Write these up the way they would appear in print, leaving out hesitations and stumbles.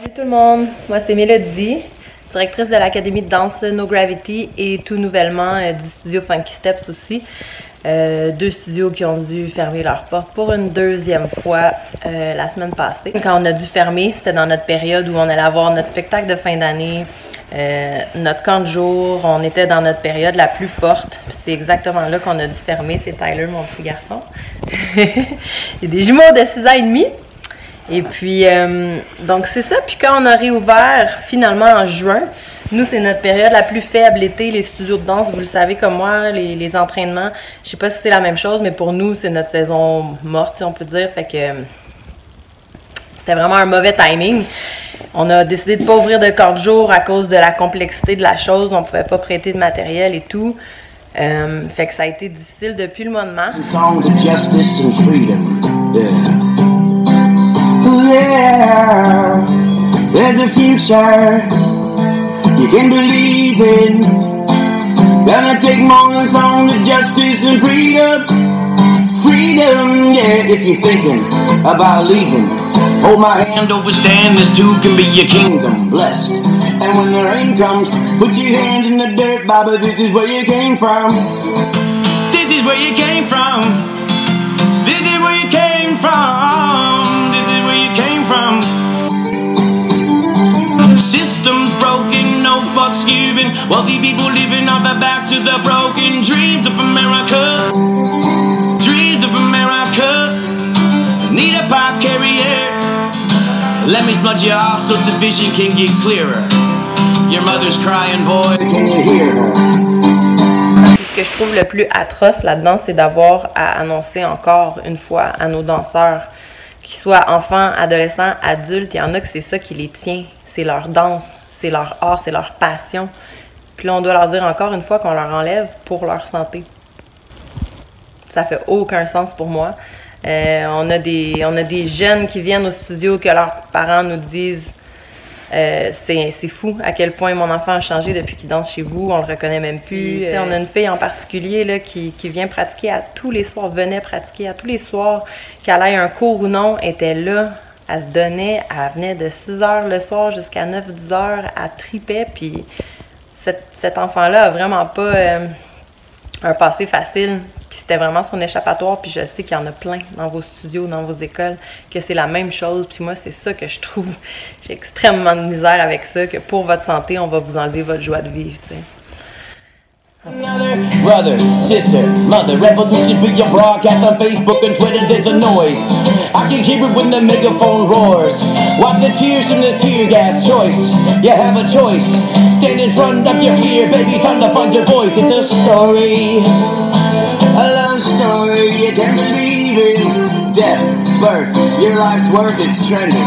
Salut tout le monde, moi c'est Mélodie, directrice de l'Académie de danse No Gravity et tout nouvellement du studio Funky Steps aussi. Deux studios qui ont dû fermer leurs portes pour une deuxième fois la semaine passée. Quand on a dû fermer, c'était dans notre période où on allait avoir notre spectacle de fin d'année, notre camp de jour, on était dans notre période la plus forte. C'est exactement là qu'on a dû fermer, c'est Tyler, mon petit garçon. Il a des jumeaux de 6 ans et demi. Et puis, donc c'est ça. Puis quand on a réouvert finalement en juin, nous, c'est notre période la plus faible l'été, les studios de danse, vous le savez comme moi, les entraînements. Je sais pas si c'est la même chose, mais pour nous, c'est notre saison morte, si on peut dire. Fait que c'était vraiment un mauvais timing. On a décidé de ne pas ouvrir de camp de jour à cause de la complexité de la chose. On pouvait pas prêter de matériel et tout. Fait que ça a été difficile depuis le mois de mars. Yeah, there's a future you can believe in. Gonna take more than song to justice and freedom. Freedom, yeah, if you're thinking about leaving, hold my hand over, stand, this too can be your kingdom blessed. And when the rain comes, put your hands in the dirt, Baba, this is where you came from. This is where you came from. This is where you came from. Systems broken, no fucks given. Wealthy people living off the backs of the broken dreams of America. Dreams of America. Need a pipe carrier. Let me smudge you off so the vision can get clearer. Your mother's crying, boy. Can you hear her? Ce que je trouve le plus atroce là-dedans, c'est d'avoir à annoncer encore une fois à nos danseurs, qu'ils soient enfants, adolescents, adultes, il y en a que c'est ça qui les tient. C'est leur danse, c'est leur art, c'est leur passion. Puis là, on doit leur dire encore une fois qu'on leur enlève pour leur santé. Ça fait aucun sens pour moi. On a des jeunes qui viennent au studio que leurs parents nous disent c'est fou à quel point mon enfant a changé depuis qu'il danse chez vous, on le reconnaît même plus. On a une fille en particulier là, qui vient pratiquer à tous les soirs, venait pratiquer à tous les soirs, qu'elle ait un cours ou non, était là. Elle se donnait, elle venait de 6 h le soir jusqu'à 9-10 h, elle tripait, puis cet enfant-là a vraiment pas un passé facile, puis c'était vraiment son échappatoire, puis je sais qu'il y en a plein dans vos studios, dans vos écoles, que c'est la même chose, puis moi, c'est ça que je trouve, j'ai extrêmement de misère avec ça, que pour votre santé, on va vous enlever votre joie de vivre, tu sais. Brother, sister, mother, revolution be your broadcast on Facebook and Twitter, there's a noise. I can hear it when the megaphone roars. Wipe the tears from this tear gas choice. You have a choice. Stand in front of your fear, baby, time to find your voice. It's a story, a love story, you can't believe it. Death, birth, your life's work, it's trending.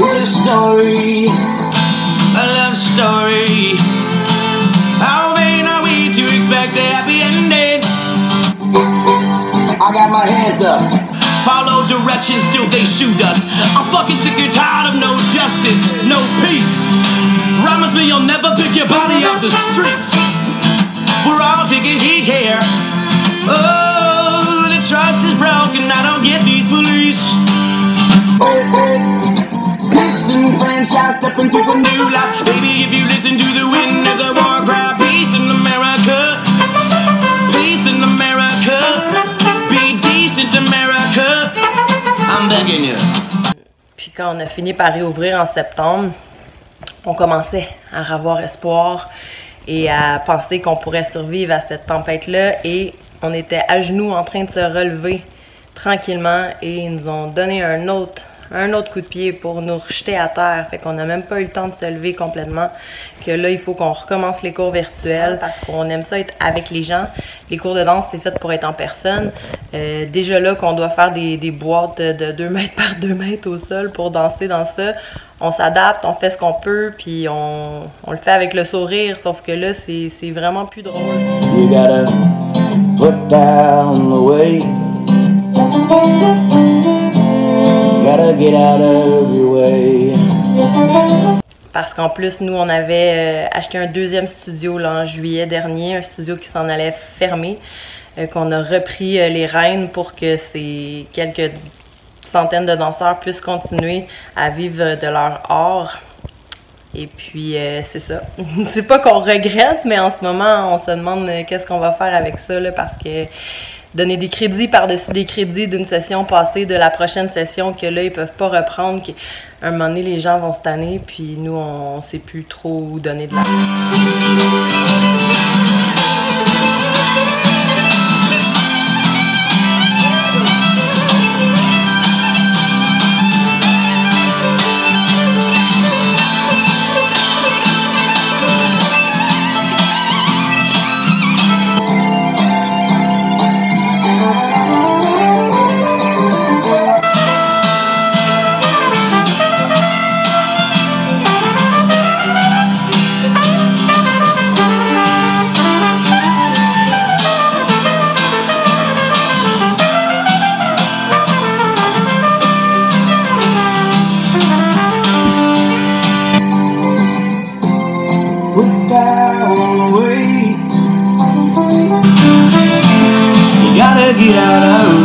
It's a story, a love story. How vain are we to expect a happy ending? I got my hands up. Follow directions, still they shoot us. I'm fucking sick and tired of no justice, no peace. Promise me you'll never pick your body off the streets. We're all taking heat here. Oh, the trust is broken, I don't get these police. Disenfranchised, step into a new life. Baby, if you listen to the wind of the war cry, peace in America. Peace in America. Be decent America. I'm begging you. Puis quand on a fini par réouvrir en septembre, on commençait à avoir espoir et à penser qu'on pourrait survivre à cette tempête-là, et on était à genoux en train de se relever tranquillement, et ils nous ont donné un autre coup de pied pour nous rejeter à terre. Fait qu'on n'a même pas eu le temps de se lever complètement, que là, il faut qu'on recommence les cours virtuels parce qu'on aime ça être avec les gens. Les cours de danse, c'est fait pour être en personne. Déjà là, qu'on doit faire des boîtes de 2 mètres par 2 mètres au sol pour danser dans ça. On s'adapte, on fait ce qu'on peut, puis on le fait avec le sourire, sauf que là, c'est vraiment plus drôle. You gotta put down the weight. Gotta get out of your way. Parce qu'en plus, nous, on avait acheté un deuxième studio là, en juillet dernier, un studio qui s'en allait fermer, qu'on a repris les rênes pour que ces quelques centaines de danseurs puissent continuer à vivre de leur art. Et puis, c'est ça. C'est pas qu'on regrette, mais en ce moment, on se demande qu'est-ce qu'on va faire avec ça, là, parce que donner des crédits par-dessus des crédits d'une session passée, de la prochaine session, que là, ils peuvent pas reprendre, qu'à un moment donné, les gens vont se tanner, puis nous, on sait plus trop où donner de l'argent. Get out of